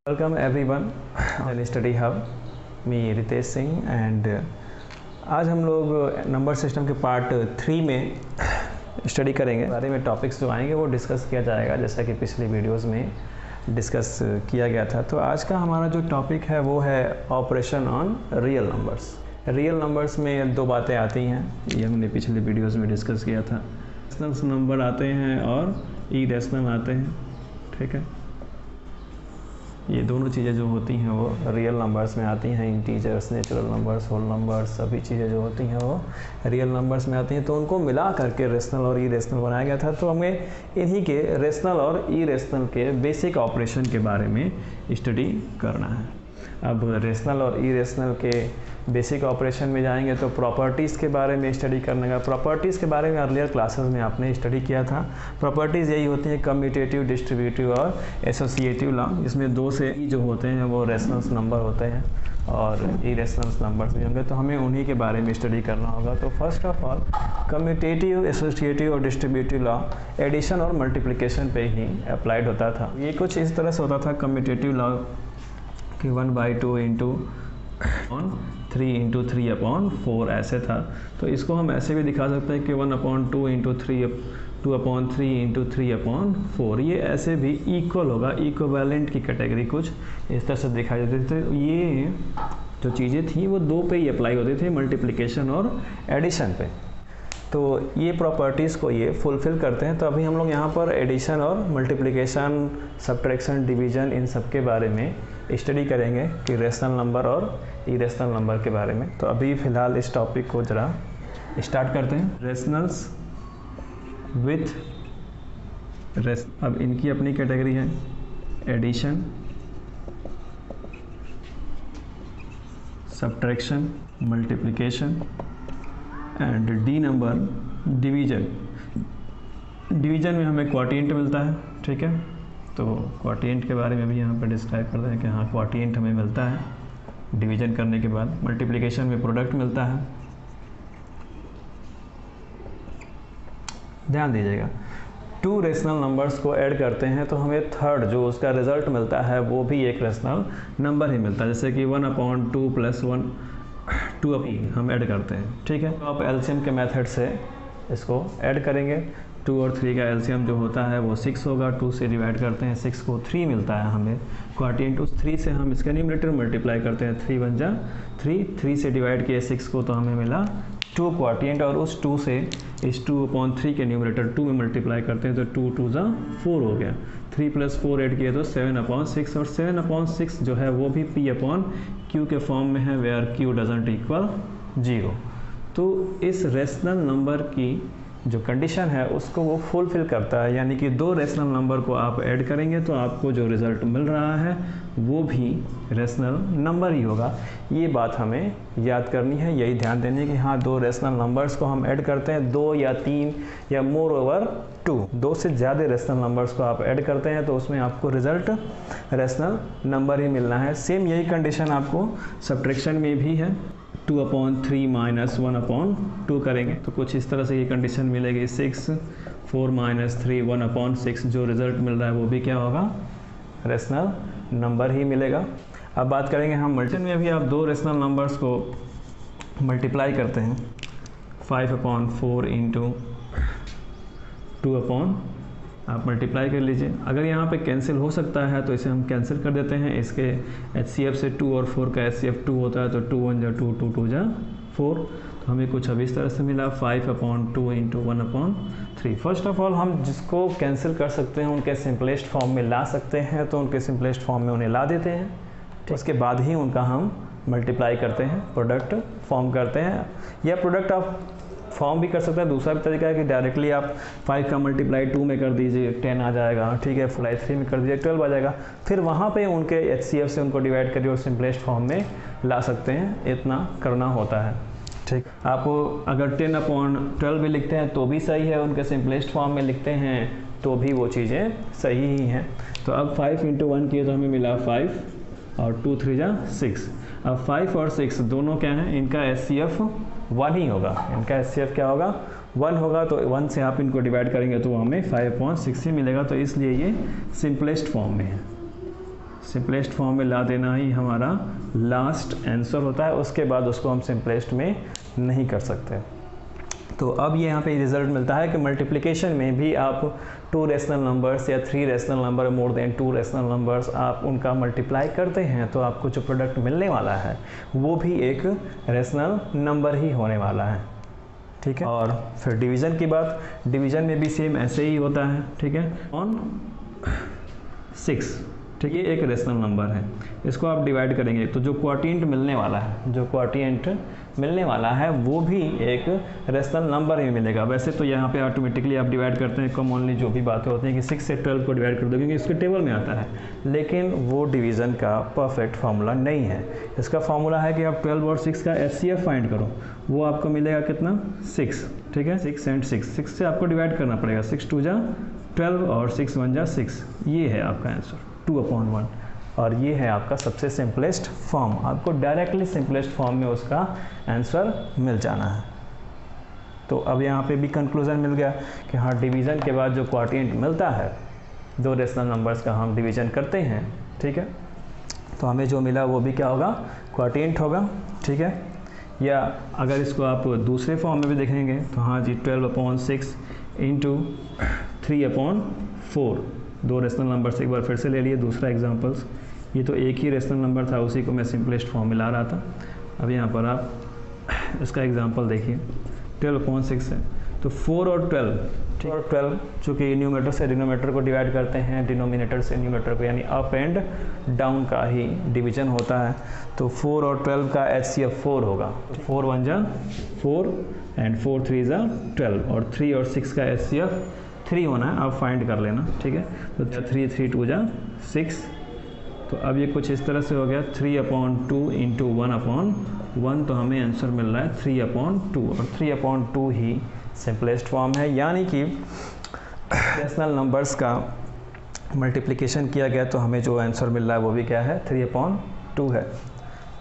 Welcome everyone on Study Hub, me Ritesh Singh and आज हम लोग नंबर सिस्टम के पार्ट 3 में स्टडी करेंगे। बारे में टॉपिक्स जो आएंगे वो डिस्कस किया जाएगा जैसा कि पिछली वीडियोस में डिस्कस किया गया था। तो आज का हमारा जो टॉपिक है वो है operation on real numbers. Real numbers में दो बातें आती हैं, ये हमने पिछले वीडियोस में डिस्कस किया था। रेशनल नंबर आते हैं और इरेशनल आते हैं, ठीक है। ये दोनों चीज़ें जो होती हैं वो रियल नंबर्स में आती हैं। Integers, natural numbers, whole numbers, सभी चीज़ें जो होती हैं वो रियल नंबर्स में आती हैं। तो उनको मिला करके रेशनल और इरेशनल बनाया गया था। तो हमें इन्हीं के रेशनल और इरेशनल के बेसिक ऑपरेशन के बारे में स्टडी करना है। अब रेशनल और इरेशनल के बेसिक ऑपरेशन में जाएंगे तो प्रॉपर्टीज़ के बारे में स्टडी करने का। प्रॉपर्टीज़ के बारे में अर्लियर क्लासेस में आपने स्टडी किया था। प्रॉपर्टीज़ यही होती हैं कम्यूटेटिव, डिस्ट्रीब्यूटिव और एसोसिएटिव लॉ। इसमें दो से जो होते हैं वो रेशनल नंबर होते हैं और इरेशनल नंबर्स भी होंगे, तो हमें उन्हीं के बारे में स्टडी करना होगा। तो first of all commutative, associative और डिस्ट्रीब्यूटिव लॉ एडिशन और मल्टीप्लिकेशन पे ही अप्लाइड होता था। ये कुछ इस तरह से होता था कम्यूटेटिव लॉ कि 1/2 इंटू 3 इंटू 3/4 ऐसे था। तो इसको हम ऐसे भी दिखा सकते हैं कि 1/2 इंटू 2/3 इंटू 3/4। ये ऐसे भी इक्वल होगा, इक्विवेलेंट की कैटेगरी कुछ इस तरह से दिखाई देती थी। तो ये जो चीज़ें थी वो दो पे ही अप्लाई होती थी, मल्टीप्लिकेशन और एडिशन पे। तो ये प्रॉपर्टीज़ को ये फुलफ़िल करते हैं। तो अभी हम लोग यहाँ पर एडिशन और मल्टीप्लिकेशन, सब्ट्रैक्शन, डिवीज़न, इन सब के बारे में स्टडी करेंगे कि रेशनल नंबर और इरेशनल नंबर के बारे में। तो अभी फ़िलहाल इस टॉपिक को ज़रा स्टार्ट करते हैं। रेशनल्स विथ अब इनकी अपनी कैटेगरी है addition, subtraction, multiplication and the number division. Division में हमें क्वोटिएंट मिलता है, ठीक है। तो क्वोटिएंट के बारे में भी यहाँ पर डिस्क्राइब करते हैं कि हाँ क्वोटिएंट हमें मिलता है डिवीज़न करने के बाद। मल्टीप्लिकेशन में प्रोडक्ट मिलता है। ध्यान दीजिएगा, टू रेशनल नंबर्स को ऐड करते हैं तो हमें थर्ड जो उसका रिजल्ट मिलता है वो भी एक रेशनल नंबर ही मिलता है। जैसे कि 1/2 + 1 2 हम ऐड करते हैं, ठीक है। तो आप एलसीएम के मेथड से इसको ऐड करेंगे। 2 और 3 का एलसीएम जो होता है वो 6 होगा। 2 से डिवाइड करते हैं, 6 को 3 मिलता है हमें क्वोटिएंट। उस 3 से हम इसका न्यूमरेटर मल्टीप्लाई करते हैं, 3 × 3। 3 से डिवाइड किए 6 को तो हमें मिला 2 क्वोटिएंट। और उस 2 से इस 2/3 के न्यूमरेटर 2 में मल्टीप्लाई करते हैं तो 2 × 2 = 4 हो गया। 3 + 4 ऐड किए तो 7/6। और 7/6 जो है वो भी P/Q के फॉर्म में है, वेयर Q डजंट इक्वल 0। तो इस रेशनल नंबर की जो कंडीशन है उसको वो फुलफिल करता है, यानी कि दो रेशनल नंबर को आप ऐड करेंगे तो आपको जो रिज़ल्ट मिल रहा है वो भी रेशनल नंबर ही होगा। ये बात हमें याद करनी है, यही ध्यान देनी है कि हाँ दो रेशनल नंबर्स को हम ऐड करते हैं, 2 या 3 या मोर ओवर 2, 2 से ज़्यादा रेशनल नंबर्स को आप ऐड करते हैं तो उसमें आपको रिज़ल्ट रेशनल नंबर ही मिलना है। सेम यही कंडीशन आपको सब्ट्रैक्शन में भी है। 2/3 - 1/2 करेंगे तो कुछ इस तरह से ये कंडीशन मिलेगी। 6 4 - 3 1/6। जो रिज़ल्ट मिल रहा है वो भी क्या होगा, रेशनल नंबर ही मिलेगा। अब बात करेंगे हम मल्टीप्लिकेशन में भी आप दो रेशनल नंबर्स को मल्टीप्लाई करते हैं। 5/4 इंटू 2 आप मल्टीप्लाई कर लीजिए। अगर यहाँ पे कैंसिल हो सकता है तो इसे हम कैंसिल कर देते हैं। इसके HCF से 2 और 4 का HCF 2 होता है तो 2 × 1 = 2, 2 × 2 = 4। तो हमें कुछ अब इस तरह से मिला 5/2 इंटू 1/3। फर्स्ट ऑफ ऑल हम जिसको कैंसिल कर सकते हैं उनके सिंपलेस्ट फॉर्म में ला सकते हैं तो उनके सिंपलेस्ट फॉर्म में उन्हें ला देते हैं। उसके बाद ही उनका हम मल्टीप्लाई करते हैं, प्रोडक्ट फॉर्म करते हैं। या प्रोडक्ट आप फॉर्म भी कर सकते हैं। दूसरा भी तरीका है कि डायरेक्टली आप 5 का मल्टीप्लाई 2 में कर दीजिए, 10 आ जाएगा, ठीक है। 3 में कर दीजिए, 12 आ जाएगा। फिर वहाँ पे उनके HCF से उनको डिवाइड करिए और सिंपलेस्ट फॉर्म में ला सकते हैं। इतना करना होता है, ठीक। आप अगर 10/12 भी लिखते हैं तो भी सही है, उनके सिंपलेस्ट फॉर्म में लिखते हैं तो भी वो चीज़ें सही ही हैं। तो अब 5 × 1 किए तो हमें मिला 5 और 2 × 3 = 6। अब 5 और 6 दोनों क्या हैं, इनका HCF 1 ही होगा। इनका HCF क्या होगा, 1 होगा। तो 1 से आप इनको डिवाइड करेंगे तो हमें 5/6 ही मिलेगा। तो इसलिए ये सिंपलेस्ट फॉर्म में है। सिंपलेस्ट फॉर्म में ला देना ही हमारा लास्ट आंसर होता है, उसके बाद उसको हम सिंपलेस्ट में नहीं कर सकते। तो अब ये यहाँ पे रिजल्ट मिलता है कि मल्टीप्लिकेशन में भी आप 2 रेशनल नंबर्स या 3 rational number more than 2 rational numbers आप उनका मल्टीप्लाई करते हैं तो आपको जो प्रोडक्ट मिलने वाला है वो भी एक रेशनल नंबर ही होने वाला है, ठीक है। और फिर डिवीज़न की बात, डिवीज़न में भी सेम ऐसे ही होता है, ठीक है, ऑन 6, ठीक है, एक रेशनल नंबर है, इसको आप डिवाइड करेंगे तो जो क्वोटिएंट मिलने वाला है, जो क्वोटिएंट मिलने वाला है वो भी एक रेशनल नंबर ही मिलेगा। वैसे तो यहाँ पे ऑटोमेटिकली आप डिवाइड करते हैं, कॉमनली जो भी बातें होती हैं कि 6 से 12 को डिवाइड कर दो क्योंकि इसके टेबल में आता है, लेकिन वो डिवीज़न का परफेक्ट फार्मूला नहीं है। इसका फार्मूला है कि आप 12 और 6 का HCF फाइंड करो, वो आपको मिलेगा कितना, 6, ठीक है, 6 and 6 से आपको डिवाइड करना पड़ेगा, 6 2 जा 12 और 6 1 जा 6, ये है आपका आंसर 2/1। और ये है आपका सबसे सिंपलेस्ट फॉर्म, आपको डायरेक्टली सिंपलेस्ट फॉर्म में उसका आंसर मिल जाना है। तो अब यहाँ पे भी कंक्लूजन मिल गया कि हाँ, डिवीज़न के बाद जो क्वोटिएंट मिलता है 2 रेशनल नंबर्स का हम डिवीज़न करते हैं, ठीक है, तो हमें जो मिला वो भी क्या होगा, क्वोटिएंट होगा, ठीक है। या अगर इसको आप दूसरे फॉर्म में भी देखेंगे तो हाँ जी, 12/6 इंटू 3/4, 2 रेशनल नंबर से एक बार फिर से ले लिए दूसरा एग्जांपल्स। ये तो एक ही रेशनल नंबर था, उसी को मैं सिंपलेस्ट फॉर्म में ला रहा था। अब यहाँ पर आप इसका एग्जांपल देखिए, 12/6 है तो 4 और 12, ठीक है, 12 चूँकि न्यूमरेटर से डिनोमिनेटर को डिवाइड करते हैं, डिनोमिनेटर से न्यूमरेटर को, यानी अप एंड डाउन का ही डिवीजन होता है, तो 4 और 12 का HCF 4 होगा, 4 1 जा 4 एंड 4 3 जा 12, और 3 और 6 का HCF 3 होना है, आप फाइंड कर लेना, ठीक है। तो 3 3 2 जा 6, तो अब ये कुछ इस तरह से हो गया, 3/2 इंटू 1/1, तो हमें आंसर मिल रहा है 3/2, और 3/2 ही सिंपलेस्ट फॉर्म है, यानी कि रेशनल नंबर्स का मल्टीप्लिकेशन किया गया तो हमें जो आंसर मिल रहा है वो भी क्या है, 3/2 है।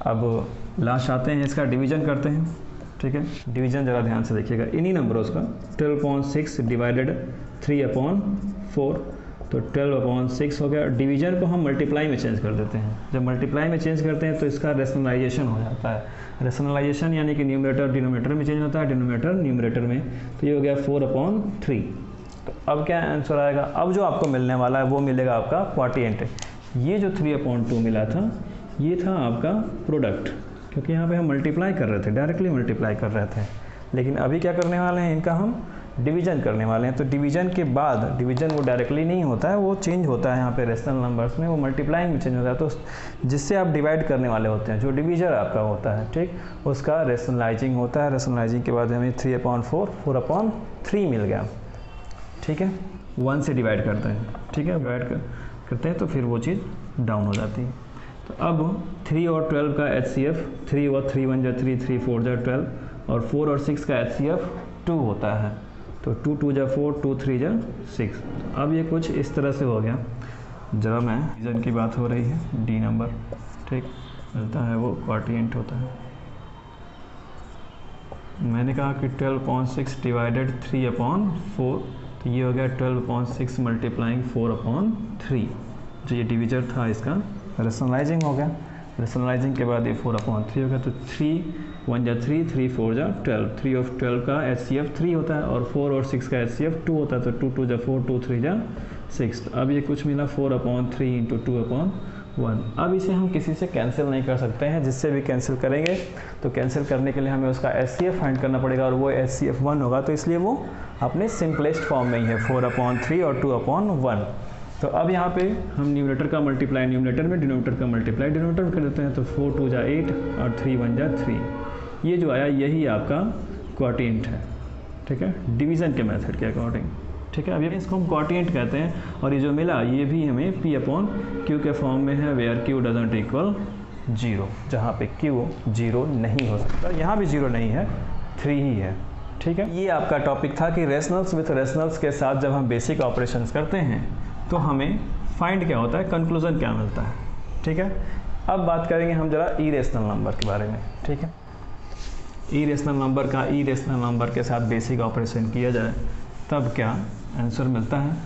अब लास्ट आते हैं, इसका डिवीज़न करते हैं, ठीक है। डिवीज़न ज़रा ध्यान से देखिएगा, इन्हीं नंबरों का 12/6 डिवाइडेड 3/4, तो 12/6 हो गया। डिवीज़न को हम मल्टीप्लाई में चेंज कर देते हैं, जब मल्टीप्लाई में चेंज करते हैं तो इसका रेशनलाइजेशन हो जाता है। रेशनलाइजेशन यानी कि न्यूमरेटर डिनोमिनेटर में चेंज होता है, डिनोमिनेटर न्यूमरेटर में, तो ये हो गया 4/3। तो अब क्या आंसर आएगा, अब जो आपको मिलने वाला है वो मिलेगा आपका क्वोटिएंट। ये जो 3/2 मिला था ये था आपका प्रोडक्ट, क्योंकि यहाँ पे हम मल्टीप्लाई कर रहे थे, डायरेक्टली मल्टीप्लाई कर रहे थे, लेकिन अभी क्या करने वाले हैं, इनका हम डिवीज़न करने वाले हैं। तो डिवीज़न के बाद, डिवीज़न वो डायरेक्टली नहीं होता है, वो चेंज होता है यहाँ पे रेशनल नंबर्स में, वो मल्टीप्लाइंग में चेंज होता है, तो जिससे आप डिवाइड करने वाले होते हैं, जो डिवीज़र आपका होता है, ठीक, उसका रेशनलाइजिंग होता है। रेशनलाइजिंग के बाद हमें 3/4 4/3 मिल गया, ठीक है, 1 से डिवाइड करते हैं, ठीक है, डिवाइड करते हैं तो फिर वो चीज़ डाउन हो जाती है। तो अब 3 और 12 का HCF 3 और 3 1 जा 3 3 4 जा 12, और 4 और 6 का HCF 2 होता है, तो 2 2 जा 4 2 3 जा 6। अब ये कुछ इस तरह से हो गया, जरा मैं डिवीज़न की बात हो रही है, डी नंबर, ठीक, मिलता है वो क्वोटिएंट होता है। मैंने कहा कि 12/6 डिवाइडेड 3/4, तो ये हो गया 12/6 मल्टीप्लाइंग 4/3, जो ये डिवीजर था इसका रेशनलाइजिंग हो गया। रेशनलाइजिंग के बाद ये 4/3 हो गया, तो 3 1 जा 3 3 4 जा 12, 3 और 12 का HCF 3 होता है, और 4 और 6 का HCF 2 होता है, तो 2 2 जा 4 2 3 जा 6। तो अब ये कुछ मिला 4/3 इंटू 2/1। अब इसे हम किसी से कैंसिल नहीं कर सकते हैं, जिससे भी कैंसिल करेंगे तो कैंसिल करने के लिए हमें उसका HCF फाइंड करना पड़ेगा, और वो HCF 1 होगा, तो इसलिए वो अपने सिंपलेस्ट फॉर्म में ही है, 4/3 और 2/1। तो अब यहाँ पे हम न्यूमरेटर का मल्टीप्लाई न्यूमरेटर में, डिनोमिनेटर का मल्टीप्लाई डिनोमिनेटर में कर देते हैं, तो 4 2 जा 8 और 3 1 जा 3। ये जो आया यही आपका क्वोटिएंट है, ठीक है, डिवीज़न के मेथड के अकॉर्डिंग, ठीक है। अब ये इसको हम क्वोटिएंट कहते हैं, और ये जो मिला ये भी हमें P/Q के फॉर्म में है, वेयर Q डजंट इक्वल 0, जहाँ पे Q 0 नहीं हो सकता, यहाँ भी 0 नहीं है, 3 ही है, ठीक है। ये आपका टॉपिक था कि रेशनल्स विथ रेशनल्स के साथ जब हम बेसिक ऑपरेशंस करते हैं तो हमें फाइंड क्या होता है, कंक्लूजन क्या मिलता है, ठीक है। अब बात करेंगे हम जरा इरेशनल नंबर के बारे में, ठीक है। इरेशनल नंबर का इरेशनल नंबर के साथ बेसिक ऑपरेशन किया जाए तब क्या आंसर मिलता है,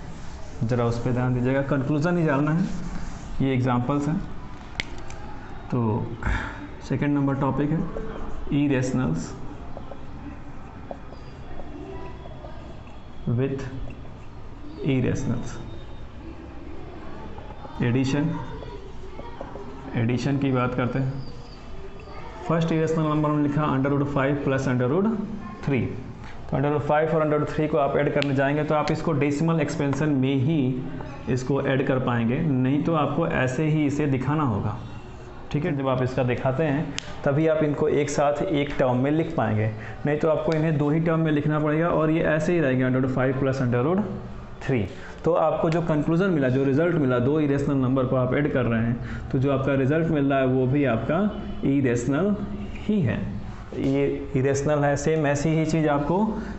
ज़रा उस पर ध्यान दीजिएगा, कंक्लूजन ही जानना है। ये एग्जांपल्स हैं। तो सेकंड नंबर टॉपिक है इरेशनल्स विथ इरेशनल्स। एडिशन की बात करते हैं। फर्स्ट इरेशनल नंबर में लिखा √5 प्लस √3। तो √5 और √3 को आप ऐड करने जाएंगे तो आप इसको डेसिमल एक्सपेंशन में ही इसको ऐड कर पाएंगे, नहीं तो आपको ऐसे ही इसे दिखाना होगा। ठीक है, जब आप इसका दिखाते हैं तभी आप इनको एक साथ एक टर्म में लिख पाएंगे, नहीं तो आपको इन्हें दो ही टर्म में लिखना पड़ेगा और ये ऐसे ही रहेंगे √5 प्लस √3। तो आपको जो कंक्लूजन मिला, जो रिजल्ट मिला, दो इरेशनल नंबर को आप ऐड कर रहे हैं तो जो आपका रिजल्ट मिल रहा है वो भी आपका इरेशनल ही है। ये इरेशनल है। सेम ऐसी ही चीज़ आपको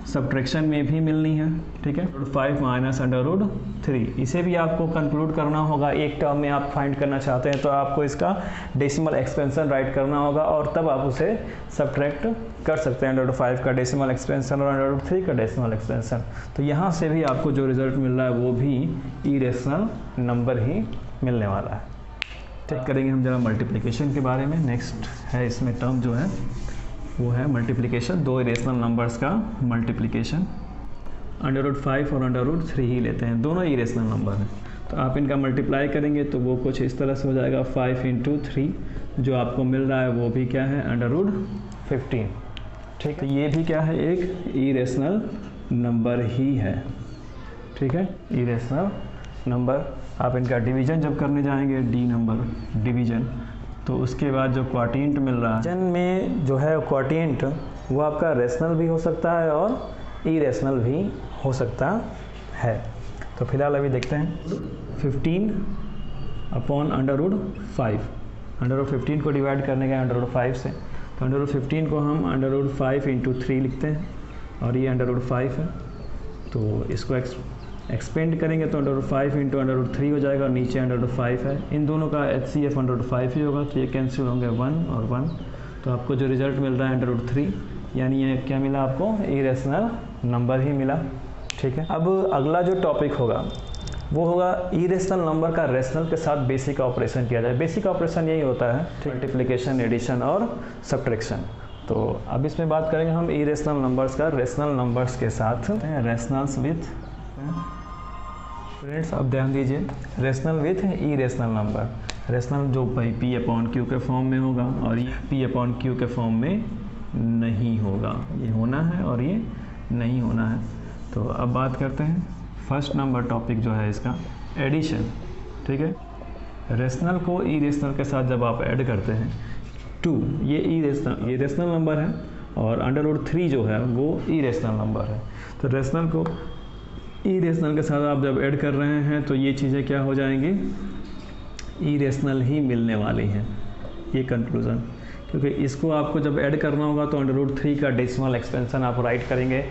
सब्ट्रैक्शन में भी मिलनी है। ठीक है, √5 माइनस √3, इसे भी आपको कंक्लूड करना होगा। एक टर्म में आप फाइंड करना चाहते हैं तो आपको इसका डेसिमल एक्सपेंशन राइट करना होगा और तब आप उसे सब्ट्रैक्ट कर सकते हैं, √5 का डेसिमल एक्सपेंशन और √3 का डेसिमल एक्सपेंशन। तो यहाँ से भी आपको जो रिजल्ट मिल रहा है वो भी इरेशनल नंबर ही मिलने वाला है। चेक करेंगे हम जरा मल्टीप्लिकेशन के बारे में। नेक्स्ट है इसमें टर्म जो है वो है मल्टीप्लिकेशन, दो इरेशनल नंबर्स का मल्टीप्लिकेशन। √5 और √3 ही लेते हैं, दोनों इरेशनल नंबर हैं। तो आप इनका मल्टीप्लाई करेंगे तो वो कुछ इस तरह से हो जाएगा 5 × 3, जो आपको मिल रहा है वो भी क्या है √15। ठीक है, ये भी क्या है एक इरेशनल नंबर ही है। ठीक है, इरेशनल नंबर। आप इनका डिवीजन जब करने जाएंगे, डी नंबर डिवीजन, तो उसके बाद जो क्वाटिएंट मिल रहा है, डिवीजन में जो है क्वाटिएंट वो आपका रेशनल भी हो सकता है और इरेशनल भी हो सकता है। तो फिलहाल अभी देखते हैं 15 अपॉन √5। √15 को डिवाइड करने का √5 से, तो √15 को हम √5 × 3 लिखते हैं और ये √5 है। तो इसको एक्सपेंड करेंगे तो √5 × √3 हो जाएगा और नीचे √5 है। इन दोनों का HCF √5 ही होगा, तो ये कैंसिल होंगे 1 और 1। तो आपको जो रिजल्ट मिल रहा है √3, यानी ये क्या मिला आपको इरेशनल नंबर ही मिला। ठीक है, अब अगला जो टॉपिक होगा वो होगा इरेशनल नंबर का रेशनल के साथ बेसिक ऑपरेशन किया जाए। बेसिक ऑपरेशन यही होता है, मल्टीप्लिकेशन, एडिशन और सब्ट्रैक्शन। तो अब इसमें बात करेंगे हम इरेशनल नंबर्स का रेशनल नंबर्स के साथ, रेशनल्स विथ। फ्रेंड्स अब ध्यान दीजिए, rational with irrational number. Rational जो P/Q के फॉर्म में होगा और ये P/Q के फॉर्म में नहीं होगा। ये होना है और ये नहीं होना है। तो अब बात करते हैं फर्स्ट नंबर टॉपिक जो है इसका एडिशन। ठीक है, रेशनल को इरेशनल के साथ जब आप ऐड करते हैं 2, ये रेशनल नंबर है और √3 जो है वो इरेशनल नंबर है। तो रेशनल को इरेशनल के साथ आप जब ऐड कर रहे हैं तो ये चीज़ें क्या हो जाएंगी, इरेशनल ही मिलने वाली हैं। ये कंक्लूज़न, क्योंकि इसको आपको जब ऐड करना होगा तो √3 का डेसिमल एक्सपेंशन आप राइट करेंगे,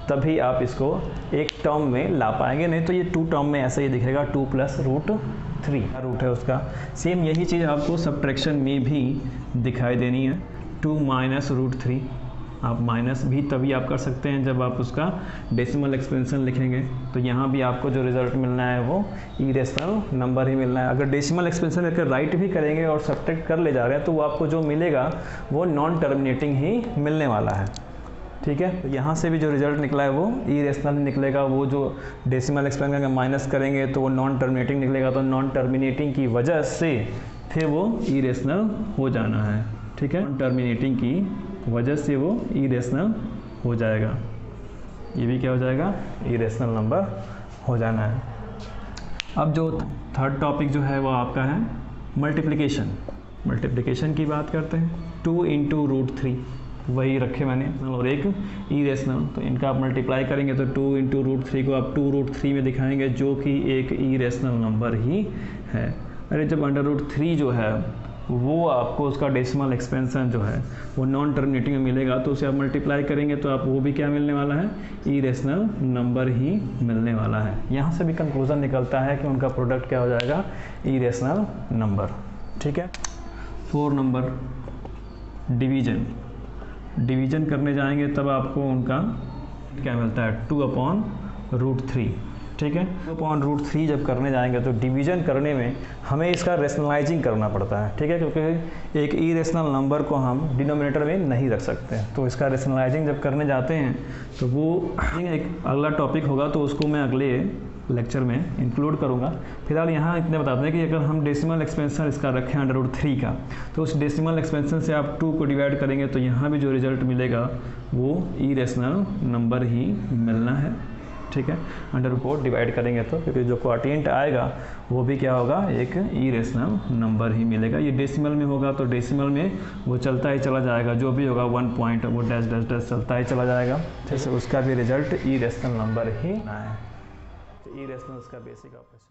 तभी आप इसको एक टर्म में ला पाएंगे, नहीं तो ये 2 टर्म में ऐसे ही दिखेगा, 2 + √3 रूट है उसका। सेम यही चीज़ आपको सब्ट्रैक्शन में भी दिखाई देनी है, 2 - √3। आप माइनस भी तभी आप कर सकते हैं जब आप उसका डेसिमल एक्सपेंशन लिखेंगे। तो यहाँ भी आपको जो रिज़ल्ट मिलना है वो इरेशनल नंबर ही मिलना है। अगर डेसिमल एक्सपेंशन करके राइट भी करेंगे और सब्ट्रैक्ट कर ले जा रहे हैं तो वो आपको जो मिलेगा वो नॉन टर्मिनेटिंग ही मिलने वाला है। ठीक है, तो यहाँ से भी जो रिजल्ट निकला है वो इरेशनल निकलेगा। वो जो डेसिमल एक्सपेंशन का माइनस करेंगे तो वो नॉन टर्मिनेटिंग निकलेगा, तो नॉन टर्मिनेटिंग की वजह से फिर वो इरेशनल हो जाना है। ठीक है, नॉन टर्मिनेटिंग की वजह से वो इरेशनल हो जाएगा। ये भी क्या हो जाएगा, इरेशनल नंबर हो जाना है। अब जो थर्ड टॉपिक जो है वो आपका है मल्टीप्लिकेशन। मल्टीप्लिकेशन की बात करते हैं, 2 × √3 वही रखे मैंने, और एक इरेशनल। तो इनका आप मल्टीप्लाई करेंगे तो 2 × √3 को आप 2√3 में दिखाएंगे, जो कि एक इरेशनल नंबर ही है। अरे जब √3 जो है वो आपको उसका डेसिमल एक्सपेंशन जो है वो नॉन टर्मिनेटिंग में मिलेगा, तो उसे आप मल्टीप्लाई करेंगे तो आप वो भी क्या मिलने वाला है, इरेशनल नंबर ही मिलने वाला है। यहाँ से भी कंक्लूजन निकलता है कि उनका प्रोडक्ट क्या हो जाएगा, इरेशनल नंबर। ठीक है, 4 नंबर डिवीजन। डिवीजन करने जाएंगे तब आपको उनका क्या मिलता है, 2/√3। ठीक है। 2/√3 जब करने जाएंगे तो डिवीजन करने में हमें इसका रेशनलाइजिंग करना पड़ता है, ठीक है, क्योंकि एक इरेशनल नंबर को हम डिनोमिनेटर में नहीं रख सकते। तो इसका रेशनलाइजिंग जब करने जाते हैं तो वो एक अगला टॉपिक होगा, तो उसको मैं अगले लेक्चर में इंक्लूड करूँगा। फिलहाल यहाँ इतने बताते हैं कि अगर हम डेसिमल एक्सपेंशन इसका रखें √3 का, तो उस डेसिमल एक्सपेंशन से आप 2 को डिवाइड करेंगे तो यहाँ भी जो रिजल्ट मिलेगा वो इरेशनल नंबर ही मिलना है, ठीक है। √4 डिवाइड करेंगे तो क्योंकि जो क्वाटिएंट आएगा वो भी क्या होगा, एक इरेशनल नंबर ही मिलेगा। ये डेसिमल में होगा तो डेसिमल में वो चलता ही चला जाएगा, जो भी होगा 1 पॉइंट वो डैश डैश डैश चलता ही चला जाएगा, जैसे उसका भी रिजल्ट इरेशनल नंबर ही आना है। इरेशनल उसका बेसिक ऑपरेशन।